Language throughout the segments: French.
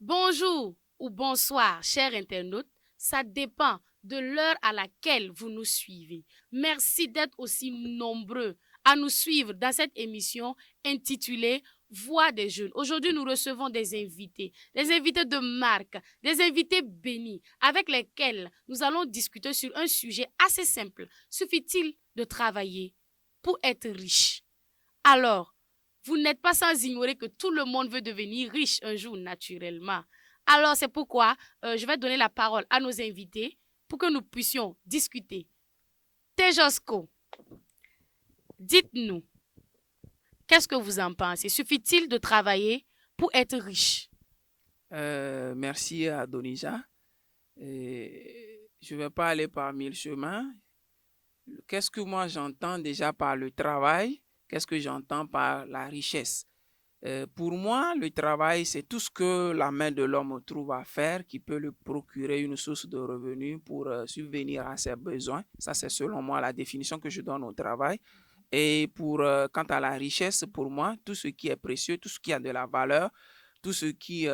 Bonjour ou bonsoir, chers internautes. Ça dépend de l'heure à laquelle vous nous suivez. Merci d'être aussi nombreux à nous suivre dans cette émission intitulée Voix des jeunes. Aujourd'hui, nous recevons des invités de marque, des invités bénis, avec lesquels nous allons discuter sur un sujet assez simple. Suffit-il de travailler pour être riche? Alors, vous n'êtes pas sans ignorer que tout le monde veut devenir riche un jour naturellement. Alors, c'est pourquoi je vais donner la parole à nos invités pour que nous puissions discuter. Tejosco, dites-nous, qu'est-ce que vous en pensez? Suffit-il de travailler pour être riche? Merci à Donija. Je ne vais pas aller par mille chemins. Qu'est-ce que moi j'entends déjà par le travail? Qu'est-ce que j'entends par la richesse? Pour moi, le travail, c'est tout ce que la main de l'homme trouve à faire qui peut lui procurer une source de revenus pour subvenir à ses besoins. Ça, c'est selon moi la définition que je donne au travail. Et quant à la richesse, pour moi, tout ce qui est précieux, tout ce qui a de la valeur, tout ce qui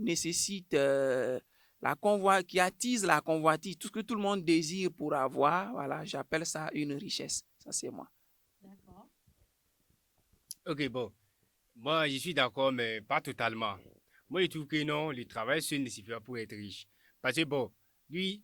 nécessite qui attise la convoitise, tout ce que tout le monde désire pour avoir, voilà, j'appelle ça une richesse. Ça, c'est moi. D'accord. Ok, bon. Moi, je suis d'accord, mais pas totalement. Moi, je trouve que non, le travail seul ne suffit pas pour être riche. Parce que, bon, lui,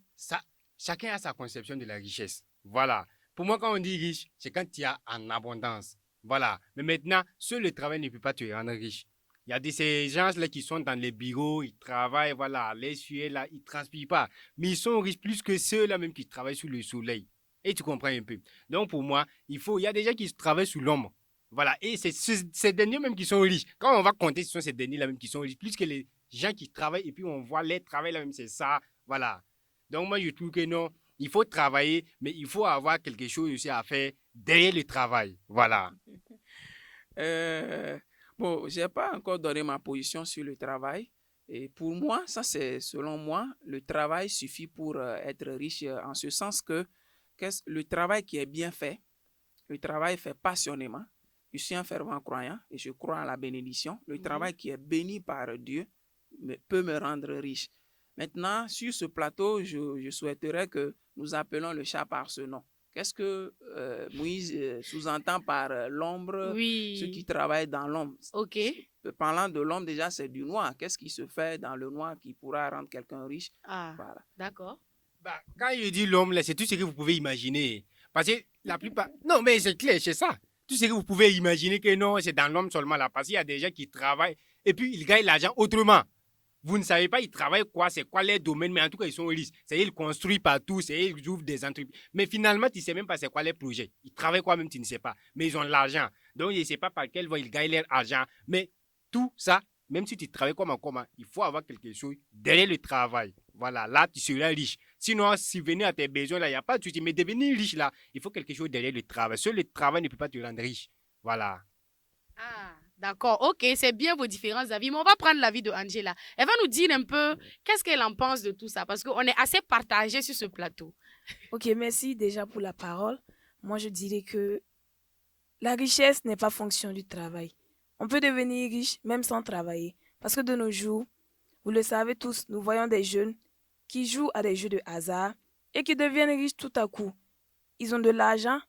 chacun a sa conception de la richesse. Voilà. Pour moi, quand on dit riche, c'est quand tu as en abondance. Voilà. Mais maintenant, seul le travail ne peut pas te rendre riche. Il y a ces gens-là qui sont dans les bureaux, ils travaillent, voilà, les sueurs là, ils ne transpirent pas. Mais ils sont riches plus que ceux-là même qui travaillent sous le soleil. Et tu comprends un peu. Donc, pour moi, il y a des gens qui travaillent sous l'ombre. Voilà, et c'est ces derniers même qui sont riches. Quand on va compter, ce sont ces derniers-là même qui sont riches, plus que les gens qui travaillent et puis on voit les travail là même, c'est ça. Voilà. Donc moi, je trouve que non, il faut travailler, mais il faut avoir quelque chose aussi à faire derrière le travail. Voilà. Euh, bon, j'ai pas encore donné ma position sur le travail. Et pour moi, ça c'est selon moi, le travail suffit pour être riche en ce sens que le travail qui est bien fait, le travail fait passionnément. Je suis un fervent croyant et je crois à la bénédiction. Le Mhm. travail qui est béni par Dieu peut me rendre riche. Maintenant, sur ce plateau, je souhaiterais que nous appelons le chat par ce nom. Qu'est-ce que Moïse sous-entend par l'ombre, ceux qui Oui. travaillent dans l'ombre? Ok. Parlant de l'ombre, déjà, c'est du noir. Qu'est-ce qui se fait dans le noir qui pourra rendre quelqu'un riche? Ah, Voilà. d'accord. Bah, quand je dis l'homme, là, c'est tout ce que vous pouvez imaginer. Parce que la plupart. Non, mais c'est clair, c'est ça. Tout ce que vous pouvez imaginer que non, c'est dans l'homme seulement là. Parce qu'il y a des gens qui travaillent et puis ils gagnent l'argent autrement. Vous ne savez pas, ils travaillent quoi, c'est quoi les domaines, mais en tout cas, ils sont riches. C'est ils construisent partout, c'est ils ouvrent des entreprises. Mais finalement, tu ne sais même pas c'est quoi les projets. Ils travaillent quoi même, tu ne sais pas. Mais ils ont l'argent. Donc, je ne sais pas par quelle voie ils gagnent leur argent. Mais tout ça, même si tu travailles comme en commun, il faut avoir quelque chose derrière le travail. Voilà, là, tu seras riche. Sinon, si venir à tes besoins, là, il n'y a pas de souci. Mais devenir riche, là, il faut quelque chose derrière le travail. Seul le travail ne peut pas te rendre riche. Voilà. Ah, d'accord. Ok, c'est bien vos différents avis, mais on va prendre l'avis de Angela. Elle va nous dire un peu qu'est-ce qu'elle en pense de tout ça, parce qu'on est assez partagés sur ce plateau. Ok, merci déjà pour la parole. Moi, je dirais que la richesse n'est pas fonction du travail. On peut devenir riche même sans travailler. Parce que de nos jours, vous le savez tous, nous voyons des jeunes qui jouent à des jeux de hasard et qui deviennent riches tout à coup. Ils ont de l'argent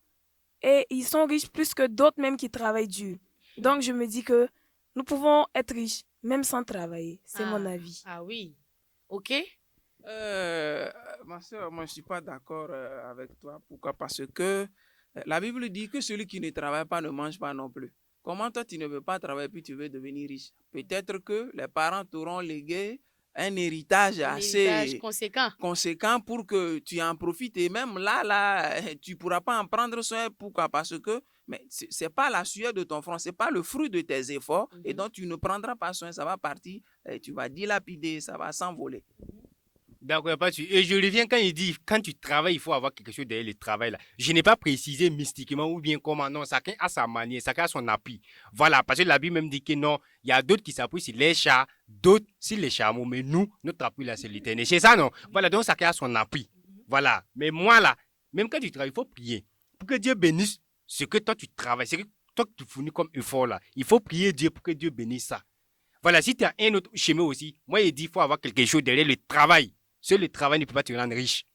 et ils sont riches plus que d'autres même qui travaillent dur. Donc, je me dis que nous pouvons être riches même sans travailler. C'est mon Ah, avis. ah oui. Ok. Euh, Ma soeur, moi je ne suis pas d'accord avec toi. Pourquoi? Parce que la Bible dit que celui qui ne travaille pas ne mange pas non plus. Comment toi tu ne veux pas travailler puis tu veux devenir riche? Peut-être que les parents t'auront légué un héritage Un héritage assez conséquent. conséquent pour que tu en profites. Et même là, tu ne pourras pas en prendre soin. Pourquoi? Parce que mais c'est pas la sueur de ton front, c'est pas le fruit de tes efforts. Et Mhm, donc tu ne prendras pas soin. Ça va partir, tu vas dilapider, ça va s'envoler. D'accord, pas de souci. Et je reviens quand il dit, quand tu travailles, il faut avoir quelque chose derrière le travail. Là. Je n'ai pas précisé mystiquement ou bien comment. Non, chacun a sa manière, chacun a son appui. Voilà, parce que la Bible même dit que non, il y a d'autres qui s'appuient sur les chats, d'autres sur les chameaux. Mais nous, notre appui là, c'est l'éternel. C'est ça, non? Voilà, donc chacun a son appui. mhm. Voilà. Mais moi là, même quand tu travailles, il faut prier. Pour que Dieu bénisse ce que toi tu travailles, ce que toi tu fournis comme effort là. Il faut prier Dieu pour que Dieu bénisse ça. Voilà, si tu as un autre chemin aussi, moi, il dit qu'il faut avoir quelque chose derrière le travail. Seul le travail ne peut pas te rendre riche.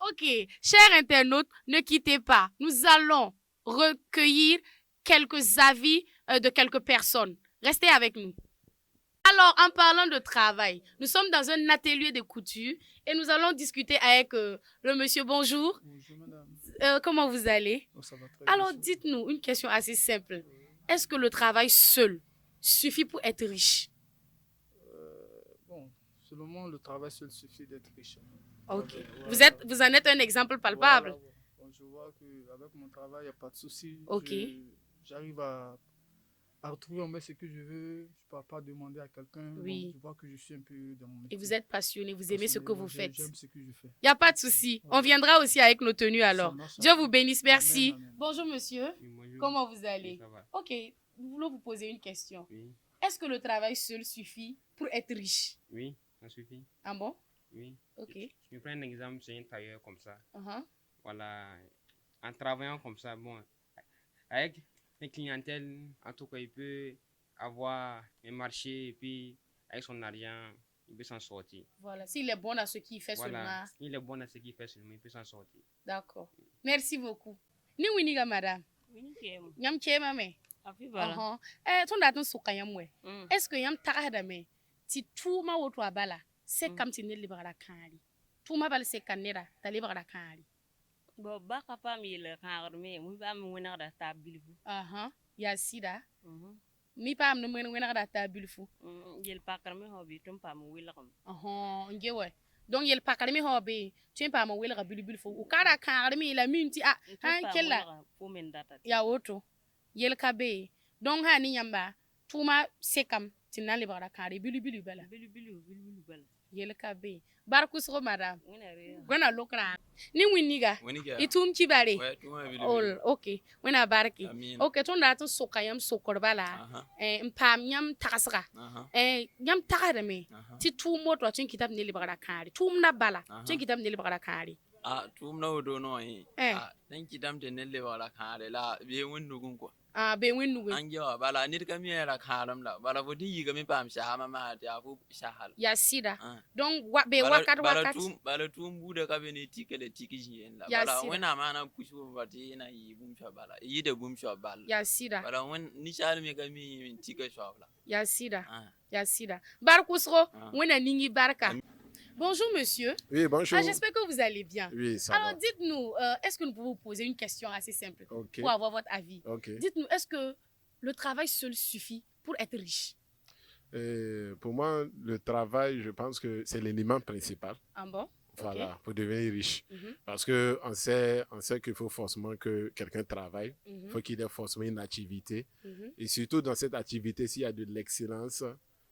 Ok, chers internautes, ne quittez pas. Nous allons recueillir quelques avis de quelques personnes. Restez avec nous. Alors, en parlant de travail, nous sommes dans un atelier de couture et nous allons discuter avec le monsieur. Bonjour. Bonjour madame. Comment vous allez? Oh, ça va très bien. Alors, dites-nous une question assez simple. Est-ce que le travail seul suffit pour être riche? Bon, selon moi, le travail seul suffit d'être riche. Ok. Voilà. Vous en êtes un exemple palpable. Voilà. Bon, je vois qu'avec mon travail, il n'y a pas de souci. Ok. J'arrive à retrouver en moi ce que je veux. Je ne peux pas demander à quelqu'un. Oui. Bon, je vois que je suis un peu dans mon Et métier. vous êtes passionné, vous aimez ce que vous faites. J'aime ce que je fais. Il n'y a pas de souci. On viendra aussi avec nos tenues alors. Ça marche. Dieu vous bénisse. Merci. Amen, amen. Bonjour monsieur. Comment vous allez? Ça va. Ok, nous voulons vous poser une question. Oui, Est-ce que le travail seul suffit pour être riche? oui, ça suffit. Ah bon? Oui. Ok. Je prends un exemple, c'est un tailleur comme ça. Uh-huh. Voilà. En travaillant comme ça, bon, avec une clientèle, en tout cas, il peut avoir un marché et puis avec son argent, il peut s'en sortir. Voilà. S'il est bon dans ce qu'il fait Voilà. seulement. Il est bon dans ce qu'il fait seulement, il peut s'en sortir. D'accord. Merci beaucoup. Ni winiga madame. Nyam chema me. Uh-huh. Ton datun suka yam we. Est-ce que yam tagada me? Ti tuma woto abala. C'est comme si ne libara kari. Tuma bal se kanera, ta libara kari. Bo baka pa mi le kangr me mu ba mi wona da ta bilfu. Aha. Ya sida. Mi pam no men wena da ta bilfu. Yel pakar me hobi tum pa mu wila kom. Aha, ngewe. Donc yel pakar mi hobe, tu pa ma wela bilfu. U kara kangr mi la minti a han kella. Fo men data. Ya woto. Yel kabe. Donc ha ni yamba. Tuma sekam tinan libara kari bilu bala. Bilu bal. Yel kabe. Barkusro madame. Wena re. Gwana lokra. Ni winiga. Winiga. Itum kibare. Ouais, tuma bili Ol, bili. okay. Wena barki. Amin. Okay, ton da ton sokayam sokorbala. Aha, Mpam nyam takasra. aha, Nyam takare me. aha. Ti tu moto tun kitab ne libara kari. Tum na bala. Aha. Tun kitab ne libara kari. Ah, tum na wodo no yi. Eh. Ah, dan kidam te nelle wala kare la be wonnu gun ko. Be winu we. An jawa bala nit kam yera karam la. Bala fo di yiga mi pam shahama ma ta fu shahal. Ya sida. Ah. Donc be Bala- wakat bala wakat. bala tum bude ka be ni tikele tikijin la. Ya Bala sira. wena mana pushu bati na yi bum sha bala. Yi de bum sha bala. Ya sida. Bala wen ni shal mi ka mi tika shawla. Ya sida. Ah. Ya sida. Barkusro. Ah. Wena ningi barka. Bonjour monsieur. Oui, bonjour. Ah, j'espère que vous allez bien. Oui, ça Alors va. dites-nous, est-ce que nous pouvons vous poser une question assez simple Ok. pour avoir votre avis? Ok. Dites-nous, est-ce que le travail seul suffit pour être riche? Pour moi, le travail, je pense que c'est l'élément principal. Ah bon? Voilà, pour devenir riche. Mhm. Parce que on sait qu'il faut forcément que quelqu'un travaille. Il Mhm. faut qu'il ait forcément une activité. Mhm. Et surtout dans cette activité, s'il y a de l'excellence,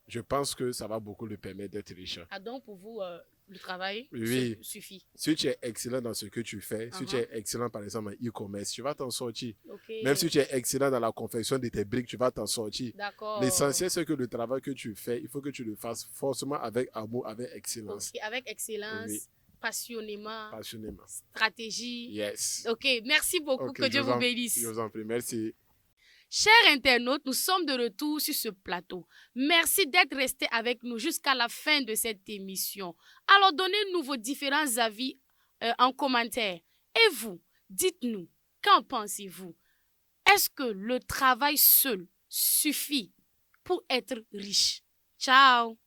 je pense que ça va beaucoup le permettre d'être riche. Ah donc pour vous, le travail Oui. suffit. Si tu es excellent dans ce que tu fais, si tu Uh-huh. es excellent par exemple en e-commerce, tu vas t'en sortir. Ok. Même si tu es excellent dans la confection de tes briques, tu vas t'en sortir. D'accord. L'essentiel, c'est que le travail que tu fais, il faut que tu le fasses forcément avec amour, avec excellence, Ok, avec excellence, Oui. passionnément, passionnément. stratégie. Yes. Ok, merci beaucoup. Ok, que Dieu je vous bénisse. Je vous en prie, merci. Chers internautes, nous sommes de retour sur ce plateau. Merci d'être restés avec nous jusqu'à la fin de cette émission. Alors, donnez-nous vos différents avis en commentaire. Et vous, dites-nous, qu'en pensez-vous? Est-ce que le travail seul suffit pour être riche? Ciao!